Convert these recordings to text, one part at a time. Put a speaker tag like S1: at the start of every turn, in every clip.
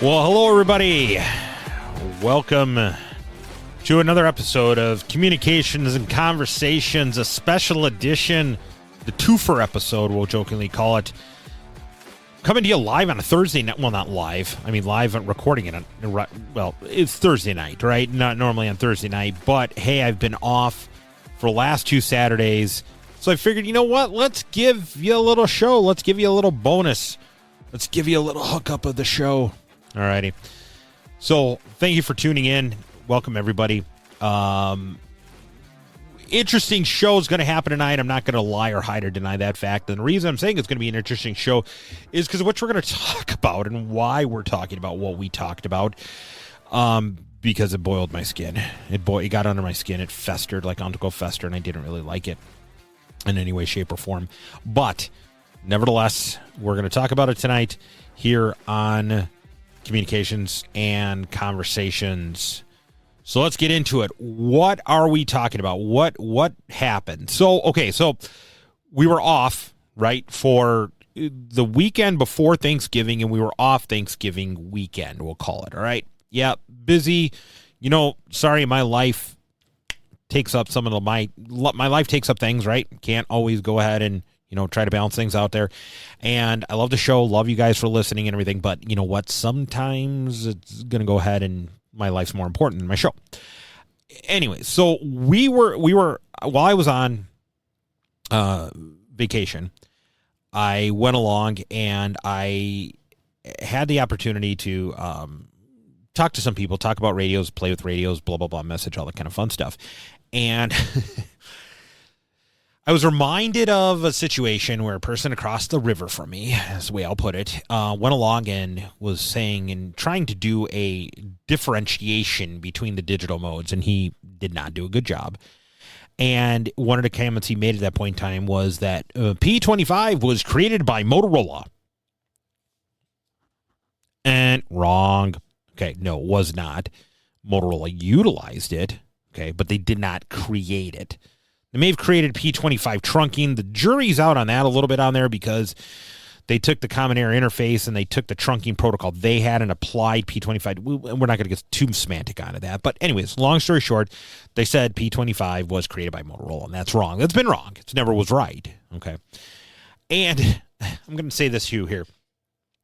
S1: Well, hello, everybody. Welcome to another episode of Communications and Conversations, a special edition, the twofer episode, we'll jokingly call it. Coming to you live on a Thursday night. Well, not live. I mean, live on recording it. Well, it's Thursday night, right? Not normally on Thursday night. But, hey, I've been off for the last 2 Saturdays. So I figured, you know what? Let's give you a little show. Let's give you a little bonus. Let's give you a little hookup of the show. All righty. So thank you for tuning in. Welcome, everybody. Interesting show is going to happen tonight. I'm not going to lie or hide or deny that fact. And the reason I'm saying it's going to be an interesting show is because of what we're going to talk about and why we're talking about what we talked about. Because it boiled my skin. It got under my skin. It festered like Uncle Fester, and I didn't really like it in any way, shape, or form. But nevertheless, we're going to talk about it tonight here on Communications and Conversations. So let's get into it. What are we talking about? What happened? So we were off, right, for the weekend before Thanksgiving, and we were off Thanksgiving weekend, we'll call it, all right? Yeah, busy. You know, sorry, my life takes up some of my life takes up things, right? Can't always go ahead and, you know, try to balance things out there. And I love the show, love you guys for listening and everything, but you know what? Sometimes it's going to go ahead and my life's more important than my show. Anyway, so we were while I was on vacation, I went along and I had the opportunity to talk to some people, talk about radios, play with radios, blah, blah, blah, message, all that kind of fun stuff. And I was reminded of a situation where a person across the river from me, that's the way I'll put it, went along and was saying and trying to do a differentiation between the digital modes, and he did not do a good job. And one of the comments he made at that point in time was that P25 was created by Motorola. And wrong. Okay, no, it was not. Motorola utilized it, okay, but they did not create it. They may have created P25 trunking. The jury's out on that a little bit on there because they took the common air interface and they took the trunking protocol they had and applied P25. We're not going to get too semantic onto that. But anyways, long story short, they said P25 was created by Motorola, and that's wrong. That's been wrong. It never was right. Okay. And I'm going to say this to you here.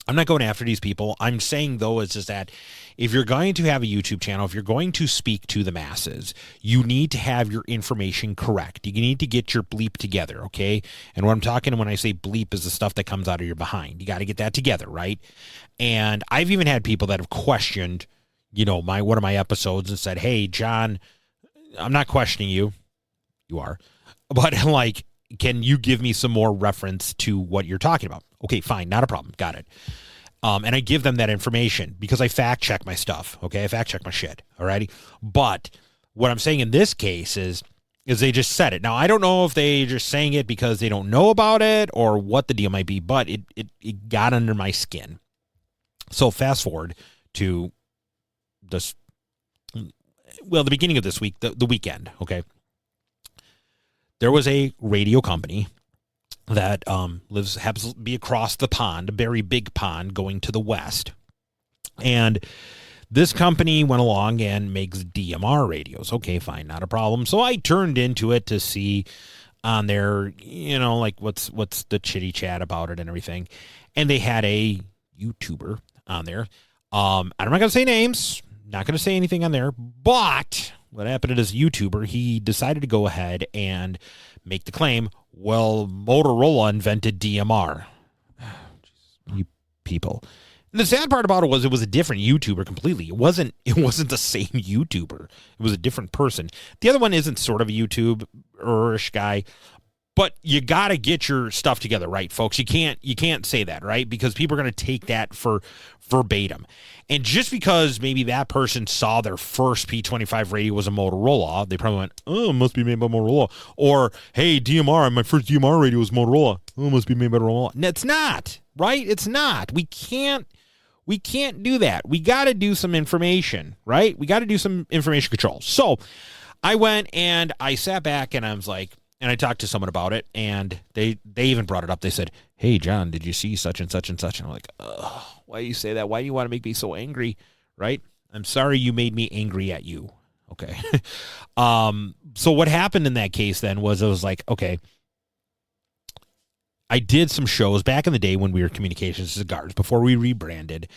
S1: I'm not going after these people. I'm saying, though, is just that if you're going to have a YouTube channel, if you're going to speak to the masses, you need to have your information correct. You need to get your bleep together, okay? And what I'm talking when I say bleep is the stuff that comes out of your behind. You got to get that together, right? And I've even had people that have questioned, you know, one of my episodes and said, hey, John, I'm not questioning you. You are. But, like, can you give me some more reference to what you're talking about? Okay, fine, not a problem. Got it. And I give them that information because I fact check my stuff. Okay, I fact check my shit. Alrighty. But what I'm saying in this case is they just said it. Now I don't know if they just saying it because they don't know about it or what the deal might be, but it got under my skin. So fast forward to this. Well, the beginning of this week, the weekend. Okay, there was a radio company that happens to be across the pond, a very big pond going to the west. And this company went along and makes DMR radios. Okay, fine, not a problem. So I turned into it to see on there, you know, like what's the chitty chat about it and everything. And they had a YouTuber on there. I'm not going to say names, not going to say anything on there, but what happened to this YouTuber, he decided to go ahead and make the claim, well, Motorola invented DMR. You people. And the sad part about it was a different YouTuber completely. It wasn't the same YouTuber. It was a different person. The other one isn't sort of a YouTuber-ish guy, but you got to get your stuff together, right, folks? You can't say that, right? Because people are going to take that for verbatim. And just because maybe that person saw their first P25 radio was a Motorola, they probably went, oh, it must be made by Motorola. Or, hey, DMR, my first DMR radio was Motorola. Oh, it must be made by Motorola. And it's not, right? It's not. We can't do that. We got to do some information, right? We got to do some information control. So I went and I sat back and I was like, and I talked to someone about it, and they even brought it up. They said, "Hey, John, did you see such and such and such?" And I'm like, "Ugh, why do you say that? Why do you want to make me so angry?" Right? I'm sorry you made me angry at you. Okay. So what happened in that case then was, it was like, okay, I did some shows back in the day when we were Communications Cigars before we rebranded.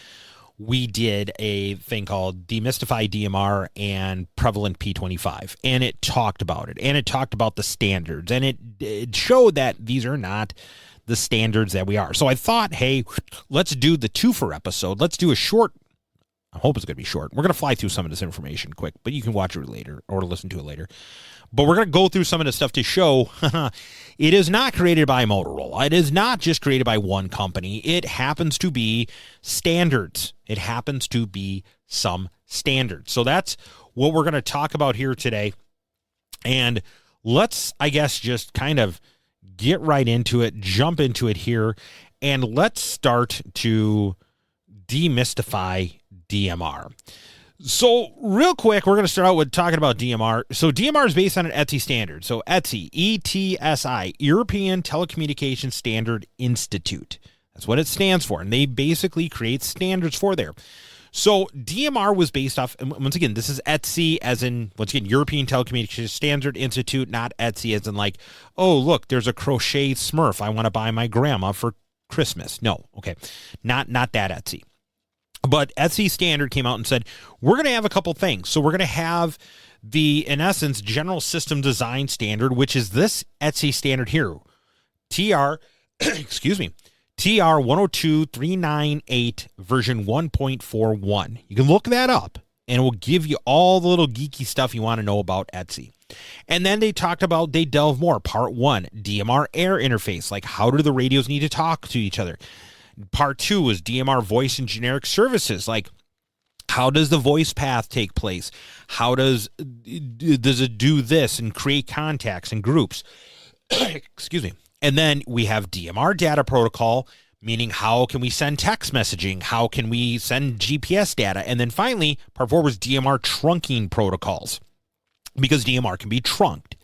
S1: We did a thing called Demystify DMR and Prevalent P25, and it talked about it, and it talked about the standards, and it showed that these are not the standards that we are. So I thought, hey, let's do the twofer episode. Let's do a short. I hope it's going to be short. We're going to fly through some of this information quick, but you can watch it later or listen to it later. But we're going to go through some of the stuff to show it is not created by Motorola. It is not just created by one company. It happens to be standards. It happens to be some standards. So that's what we're going to talk about here today. And let's, I guess, just kind of get right into it, jump into it here, and let's start to demystify DMR. So real quick, we're going to start out with talking about DMR. So DMR is based on an ETSI standard. So ETSI, E-T-S-I, European Telecommunications Standard Institute. That's what it stands for. And they basically create standards for there. So DMR was based off, and once again, this is ETSI as in, once again, European Telecommunications Standard Institute, not ETSI as in like, oh, look, there's a crochet Smurf I want to buy my grandma for Christmas. No, okay, not that ETSI. But ETSI standard came out and said, we're going to have a couple things. So we're going to have the, in essence, General System Design Standard, which is this ETSI standard here, TR, excuse me, TR 102398 version 1.41. You can look that up, and it will give you all the little geeky stuff you want to know about ETSI. And then they talked about, they delve more. Part 1, DMR air interface, like how do the radios need to talk to each other? Part 2 was DMR voice and generic services, like how does the voice path take place? How does it do this and create contacts and groups? Excuse me. And then we have DMR data protocol, meaning how can we send text messaging? How can we send GPS data? And then finally, part 4 was DMR trunking protocols, because DMR can be trunked.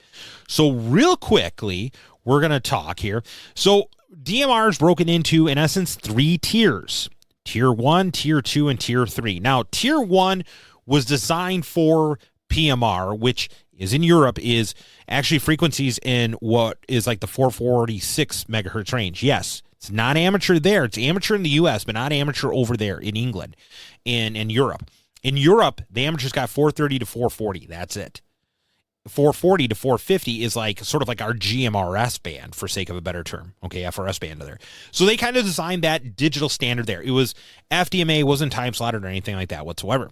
S1: So real quickly, we're going to talk here. So DMR is broken into, in essence, 3 tiers. Tier 1, Tier 2, and Tier 3. Now, Tier 1 was designed for PMR, which is in Europe, is actually frequencies in what is like the 446 megahertz range. Yes, it's not amateur there. It's amateur in the U.S., but not amateur over there in England, in Europe. In Europe, the amateurs got 430 to 440. That's it. 440 to 450 is like sort of like our GMRS band, for sake of a better term. Okay, FRS band there. So they kind of designed that digital standard there. It was FDMA, wasn't time slotted or anything like that whatsoever.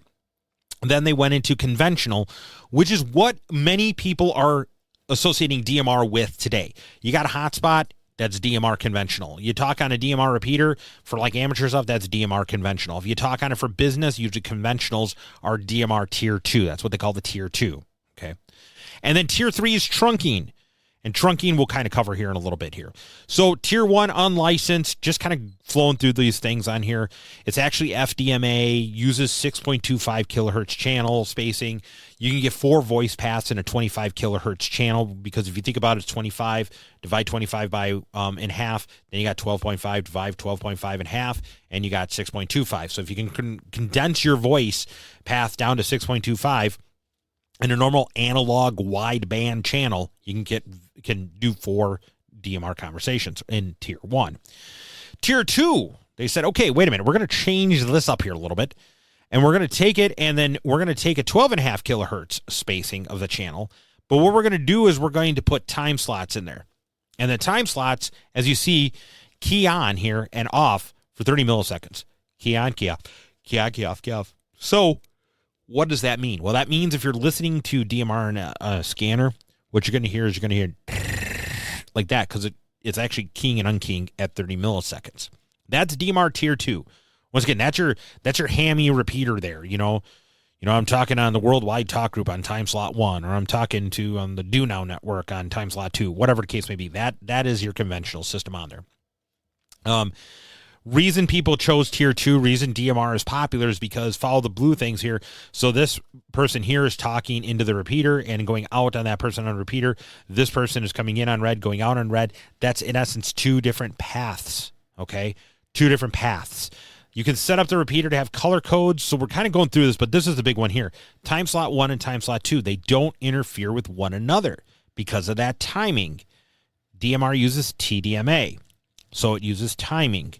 S1: Then they went into conventional, which is what many people are associating DMR with today. You got a hotspot, that's DMR conventional. You talk on a DMR repeater for like amateur stuff, that's DMR conventional. If you talk on it for business, usually conventionals are DMR Tier 2. That's what they call the Tier 2. Okay. And then Tier 3 is trunking. And trunking we'll kind of cover here in a little bit here. So Tier 1 unlicensed, just kind of flowing through these things on here. It's actually FDMA, uses 6.25 kilohertz channel spacing. You can get 4 voice paths in a 25 kilohertz channel, because if you think about it, it's 25, divide 25 by in half, then you got 12.5, divide 12.5 in half, and you got 6.25. So if you can condense your voice path down to 6.25, in a normal analog wideband channel, you can do 4 DMR conversations in Tier 1. Tier 2, they said, okay, wait a minute, we're going to change this up here a little bit, and we're going to take it, and then we're going to take a 12.5 kilohertz spacing of the channel, but what we're going to do is we're going to put time slots in there. And the time slots, as you see, key on here and off for 30 milliseconds. Key on, key off, key on, key off, key off. So what does that mean? Well, that means if you're listening to DMR in a scanner, what you're going to hear is you're going to hear like that, because it's actually keying and unkeying at 30 milliseconds. That's DMR Tier 2. Once again, that's your hammy repeater there. You know, I'm talking on the Worldwide Talk Group on time slot 1, or I'm talking to on the Do Now network on time slot 2, whatever the case may be. That is your conventional system on there. reason people chose tier 2, reason DMR is popular is because follow the blue things here. So this person here is talking into the repeater and going out on that person on repeater. This person is coming in on red, going out on red. That's in essence 2 different paths, okay? 2 different paths. You can set up the repeater to have color codes. So we're kind of going through this, but this is the big one here. Time slot 1 and time slot 2, they don't interfere with one another because of that timing. DMR uses TDMA, so it uses timing.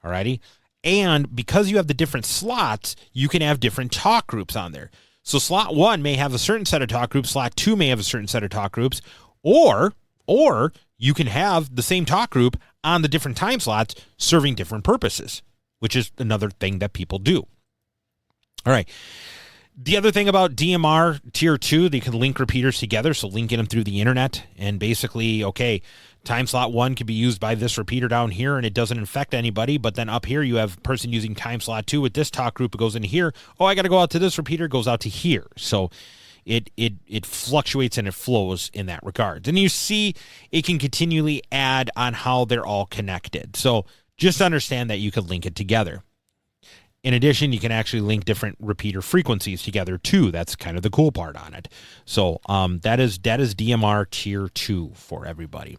S1: Alrighty. And because you have the different slots, you can have different talk groups on there. So slot 1 may have a certain set of talk groups, slot 2 may have a certain set of talk groups, or you can have the same talk group on the different time slots serving different purposes, which is another thing that people do. All right. The other thing about DMR tier 2, they can link repeaters together, so linking them through the internet, and basically, okay, time slot 1 can be used by this repeater down here, and it doesn't infect anybody, but then up here you have a person using time slot 2 with this talk group, it goes into here. Oh, I got to go out to this repeater, it goes out to here. So it fluctuates and it flows in that regard. And you see it can continually add on how they're all connected. So just understand that you could link it together. In addition, you can actually link different repeater frequencies together too. That's kind of the cool part on it. So that is DMR tier 2 for everybody.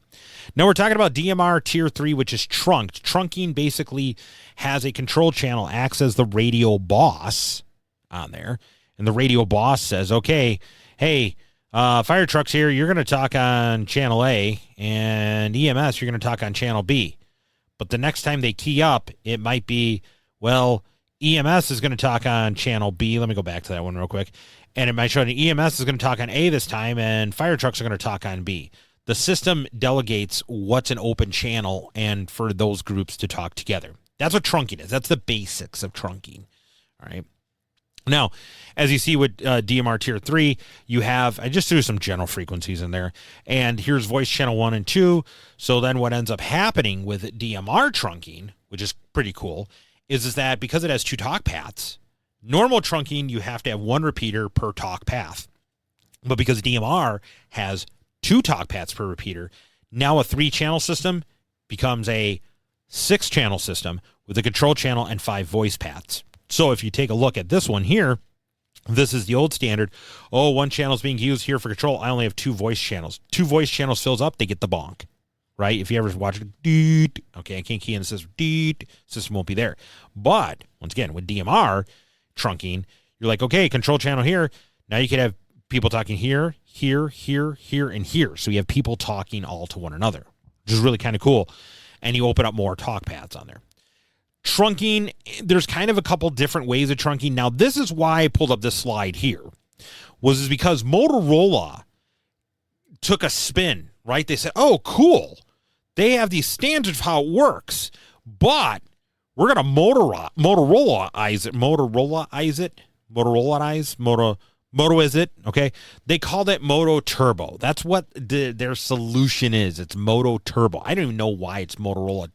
S1: Now we're talking about DMR tier 3, which is trunked. Trunking basically has a control channel, acts as the radio boss on there. And the radio boss says, okay, hey, fire trucks here, you're going to talk on channel A, and EMS, you're going to talk on channel B. But the next time they key up, it might be, well, EMS is going to talk on channel B. Let me go back to that one real quick. And it might show that EMS is going to talk on A this time, and fire trucks are going to talk on B. The system delegates what's an open channel and for those groups to talk together. That's what trunking is. That's the basics of trunking. All right. Now, as you see with DMR tier 3, you have, I just threw some general frequencies in there, and here's voice channel 1 and 2. So then what ends up happening with DMR trunking, which is pretty cool, is that because it has 2 talk paths, normal trunking, you have to have 1 repeater per talk path. But because DMR has 2 talk paths per repeater, now a 3-channel system becomes a 6-channel system with a control channel and 5 voice paths. So if you take a look at this one here, this is the old standard. Oh, 1 channel is being used here for control. I only have 2 voice channels. 2 voice channels fills up, they get the bonk. Right? If you ever watch it, okay, I can't key in the system, system won't be there. But, once again, with DMR trunking, you're like, okay, control channel here. Now you can have people talking here, here, here, here, and here. So you have people talking all to one another, which is really kind of cool. And you open up more talk paths on there. Trunking, there's kind of a couple different ways of trunking. Now, this is why I pulled up this slide here, was because Motorola took a spin, right? They said, oh, cool. They have these standards of how it works, but we're going to Motorolaize it, okay? They called it Moto Turbo. That's what their solution is. It's Moto Turbo. I don't even know why it's Motorola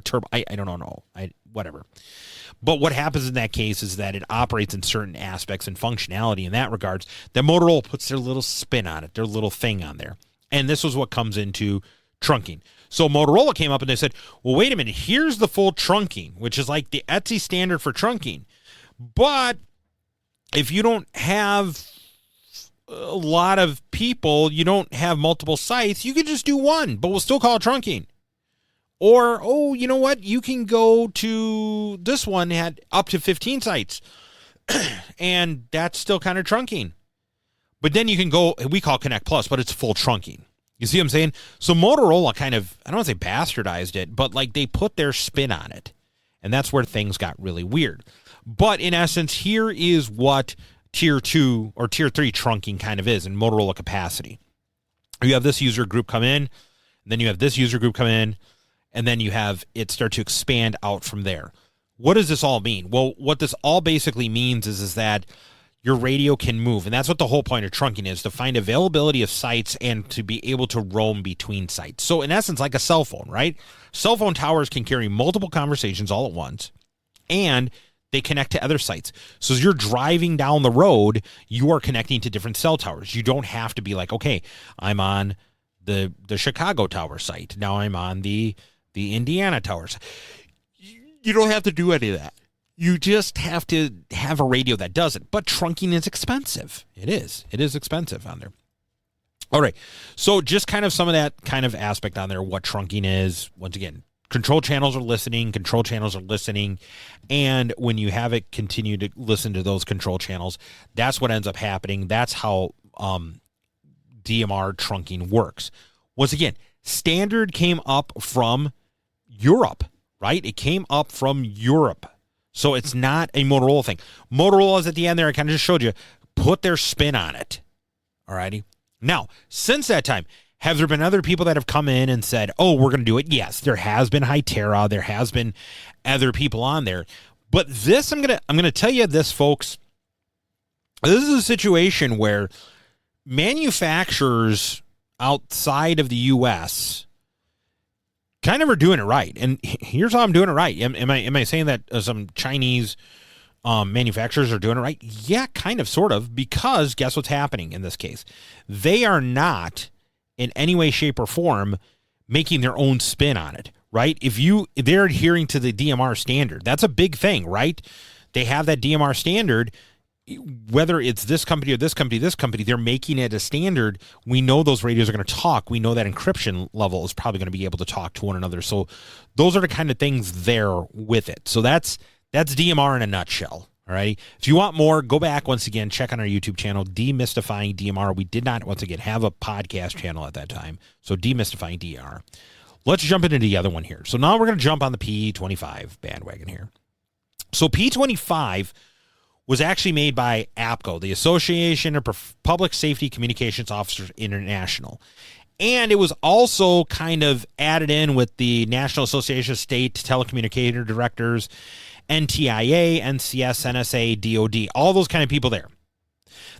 S1: Turbo. I don't know. Whatever. But what happens in that case is that it operates in certain aspects and functionality in that regards. That Motorola puts their little spin on it, their little thing on there. And this was what comes into trunking. So Motorola came up and they said, well, wait a minute, here's the full trunking, which is like the Etsy standard for trunking. But if you don't have a lot of people, you don't have multiple sites, you could just do one, but we'll still call it trunking. Or, oh, you know what? You can go to this one, had up to 15 sites, and that's still kind of trunking. But then you can go, we call Connect Plus, but it's full trunking. You see what I'm saying? So Motorola kind of, I don't want to say bastardized it, but like they put their spin on it. And that's where things got really weird. But in essence, here is what tier 2 or tier 3 trunking kind of is in Motorola capacity. You have this user group come in, and then you have this user group come in, and then you have it start to expand out from there. What does this all mean? Well, what this all basically means is that your radio can move. And that's what the whole point of trunking is, to find availability of sites and to be able to roam between sites. So in essence, like a cell phone, right? Cell phone towers can carry multiple conversations all at once, and they connect to other sites. So as you're driving down the road, you are connecting to different cell towers. You don't have to be like, okay, I'm on the Chicago tower site. Now I'm on the Indiana towers. You don't have to do any of that. You just have to have a radio that does it. But trunking is expensive. It is. It is expensive on there. All right. So just kind of some of that kind of aspect on there, what trunking is. Once again, control channels are listening. And when you have it continue to listen to those control channels, that's what ends up happening. That's how DMR trunking works. Once again, standard came up from Europe, right? It came up from Europe. So it's not a Motorola thing. Motorola's at the end there, I kind of just showed you, put their spin on it. All righty. Now, since that time, have there been other people that have come in and said, oh, we're going to do it? Yes, there has been Hytera. There has been other people on there. But this, I'm gonna tell you this, folks. This is a situation where manufacturers outside of the U.S. kind of are doing it right. And here's how I'm doing it right. Am I saying that some Chinese manufacturers are doing it right? Yeah, kind of, sort of, because guess what's happening in this case? They are not in any way, shape, or form making their own spin on it, right? They're adhering to the DMR standard. That's a big thing, right? They have that DMR standard. Whether it's this company or this company, they're making it a standard. We know those radios are going to talk. We know that encryption level is probably going to be able to talk to one another. So those are the kind of things there with it. So that's DMR in a nutshell. All right. If you want more, go back once again, check on our YouTube channel, Demystifying DMR. We did not, once again, have a podcast channel at that time. So Demystifying DMR. Let's jump into the other one here. So now we're going to jump on the P25 bandwagon here. So P25 was actually made by APCO, the Association of Public Safety Communications Officers International. And it was also kind of added in with the National Association of State Telecommunicator Directors, NTIA, NCS, NSA, DOD, all those kind of people there.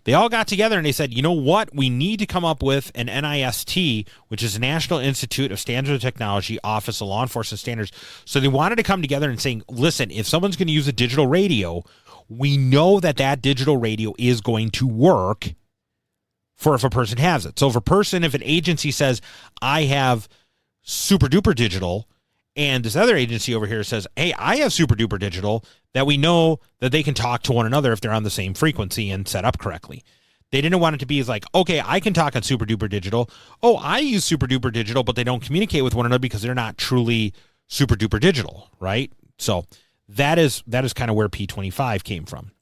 S1: They all got together and they said, you know what? We need to come up with an NIST, which is National Institute of Standards and Technology, Office of Law Enforcement Standards. So they wanted to come together and saying, listen, if someone's going to use a digital radio, we know that digital radio is going to work for if a person has it. So if an agency says, I have super duper digital, and this other agency over here says, hey, I have super duper digital, that we know that they can talk to one another if they're on the same frequency and set up correctly. They didn't want it to be as like, okay, I can talk on super duper digital. Oh, I use super duper digital, but they don't communicate with one another because they're not truly super duper digital, right? So that is kind of where P25 came from.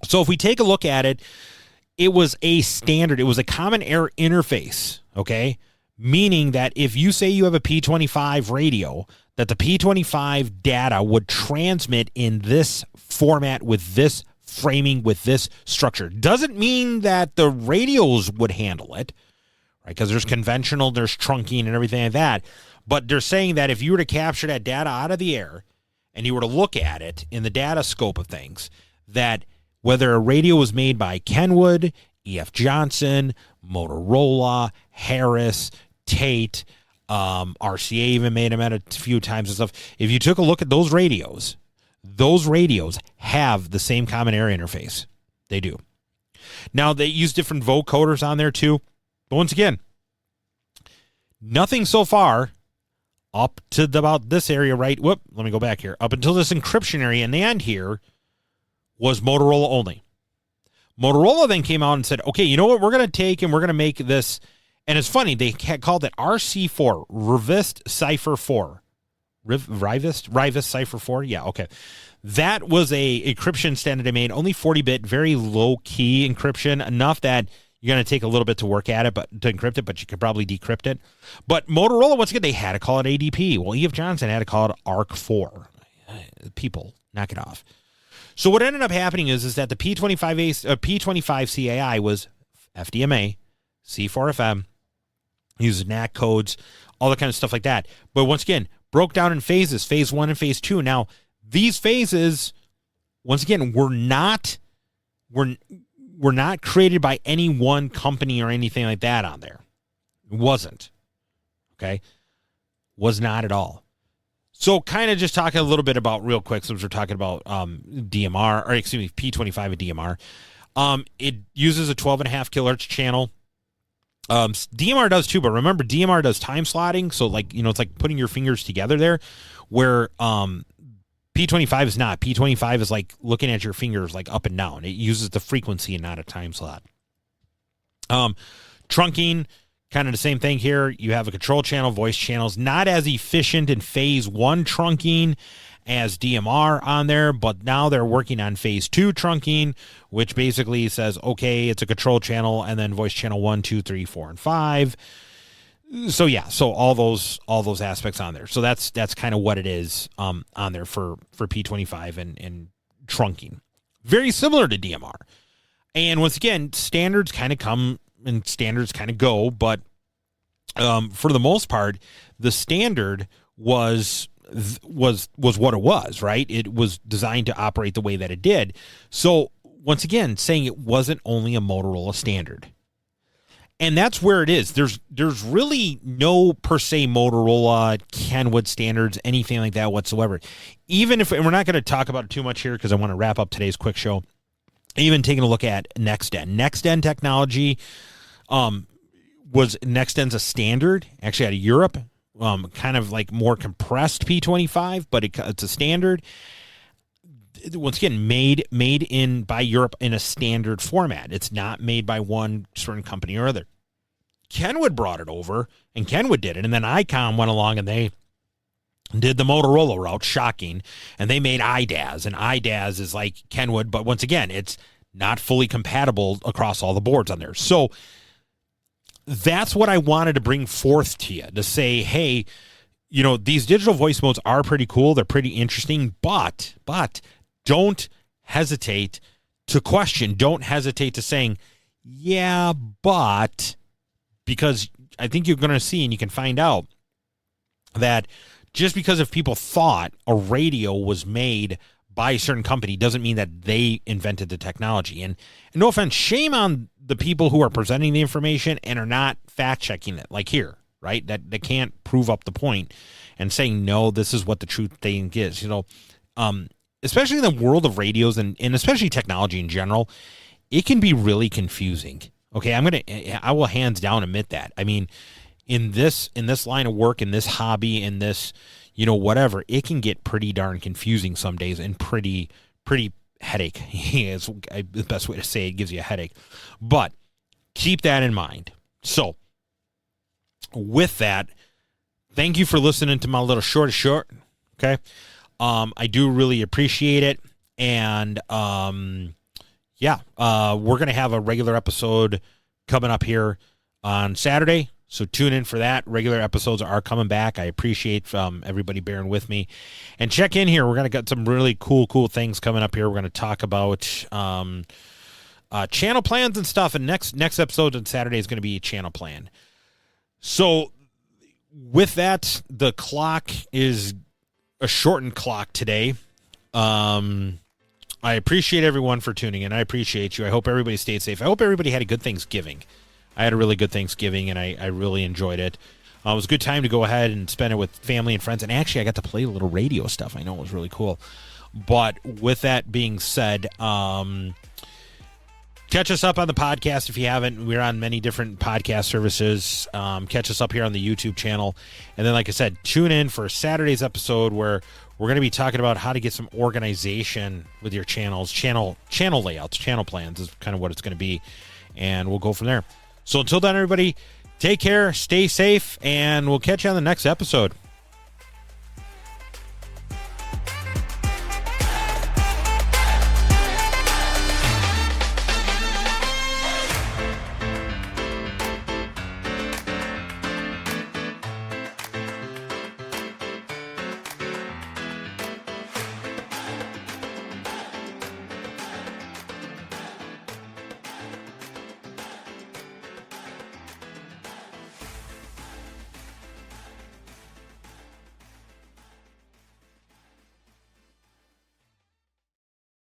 S1: So if we take a look at it, it was a standard. It was a common air interface, okay? Meaning that if you say you have a P25 radio, that the P25 data would transmit in this format with this framing, with this structure. Doesn't mean that the radios would handle it, right? Because there's conventional, there's trunking and everything like that. But they're saying that if you were to capture that data out of the air and you were to look at it in the data scope of things, that whether a radio was made by Kenwood, E.F. Johnson, Motorola, Harris, Tate, RCA even made them at a few times and stuff. If you took a look at those radios have the same common air interface. They do. Now, they use different vocoders on there too. But once again, nothing so far up to about this area, right? Let me go back here. Up until this encryption area in the end here was Motorola only. Motorola then came out and said, okay, you know what? We're going to take and we're going to make this. And it's funny, they called it RC4, Rivist Cipher 4. Rivist Cipher 4? Yeah, okay. That was a encryption standard they made, only 40-bit, very low-key encryption, enough that you're going to take a little bit to work at it, but to encrypt it, but you could probably decrypt it. But Motorola, once again, they had to call it ADP. Well, E.F. Johnson had to call it ARC4. People, knock it off. So what ended up happening is that the P25 CAI was FDMA, C4FM, uses NAC codes, all that kind of stuff like that. But once again, broke down in phases, phase 1 and phase 2. Now, these phases, once again, were not created by any one company or anything like that on there. It wasn't. Okay? Was not at all. So kind of just talking a little bit about real quick, since we're talking about DMR, or excuse me, P25 and DMR. It uses a 12.5 kilohertz channel. DMR does too, but remember, DMR does time slotting. So like, it's like putting your fingers together there, where P25 is not. P25 is like looking at your fingers like up and down. It uses the frequency and not a time slot. Trunking, kind of the same thing here. You have a control channel, voice channels, not as efficient in phase 1 trunking as DMR on there, but now they're working on phase 2 trunking, which basically says, okay, it's a control channel and then voice channel 1, 2, 3, 4, and 5. So yeah, so all those aspects on there. So that's kind of what it is on there for P25 and trunking. Very similar to DMR. And once again, standards kind of come and standards kind of go, but for the most part, the standard was what it was, right? It was designed to operate the way that it did. So once again, saying it wasn't only a Motorola standard. And that's where it is. There's really no per se Motorola, Kenwood standards, anything like that whatsoever. Even if, and we're not going to talk about it too much here because I want to wrap up today's quick show. Even taking a look at Next-Gen technology, was Next-Gen's a standard actually out of Europe, kind of like more compressed P25, but it's a standard. Once again, made in by Europe in a standard format. It's not made by one certain company or other. Kenwood brought it over, and Kenwood did it, and then Icom went along and they did the Motorola route, shocking, and they made IDAS, and IDAS is like Kenwood, but once again, it's not fully compatible across all the boards on there. So that's what I wanted to bring forth to you, to say, hey, you know, these digital voice modes are pretty cool. They're pretty interesting, but don't hesitate to question. Don't hesitate to saying, yeah, but, because I think you're going to see and you can find out that just because if people thought a radio was made by a certain company doesn't mean that they invented the technology. And no offense, shame on the people who are presenting the information and are not fact checking it, like here, right? That they can't prove up the point and saying, no, this is what the truth thing is, you know. Especially in the world of radios and especially technology in general, it can be really confusing. Okay, I will hands down admit that. I mean, in this line of work, in this hobby, in this, you know, whatever, it can get pretty darn confusing some days and pretty headache. Is the best way to say it. It gives you a headache. But keep that in mind. So with that, thank you for listening to my little short. Okay. I do really appreciate it. And, we're going to have a regular episode coming up here on Saturday. So tune in for that. Regular episodes are coming back. I appreciate everybody bearing with me. And check in here. We're going to get some really cool things coming up here. We're going to talk about channel plans and stuff. And next episode on Saturday is going to be a channel plan. So with that, the clock is a shortened clock today. I appreciate everyone for tuning in. I appreciate you. I hope everybody stayed safe. I hope everybody had a good Thanksgiving. I had a really good Thanksgiving, and I really enjoyed it. It was a good time to go ahead and spend it with family and friends. And actually, I got to play a little radio stuff. I know it was really cool. But with that being said, catch us up on the podcast if you haven't. We're on many different podcast services. Catch us up here on the YouTube channel. And then, like I said, tune in for Saturday's episode where we're going to be talking about how to get some organization with your channels, channel layouts, channel plans is kind of what it's going to be. And we'll go from there. So until then, everybody, take care, stay safe, and we'll catch you on the next episode.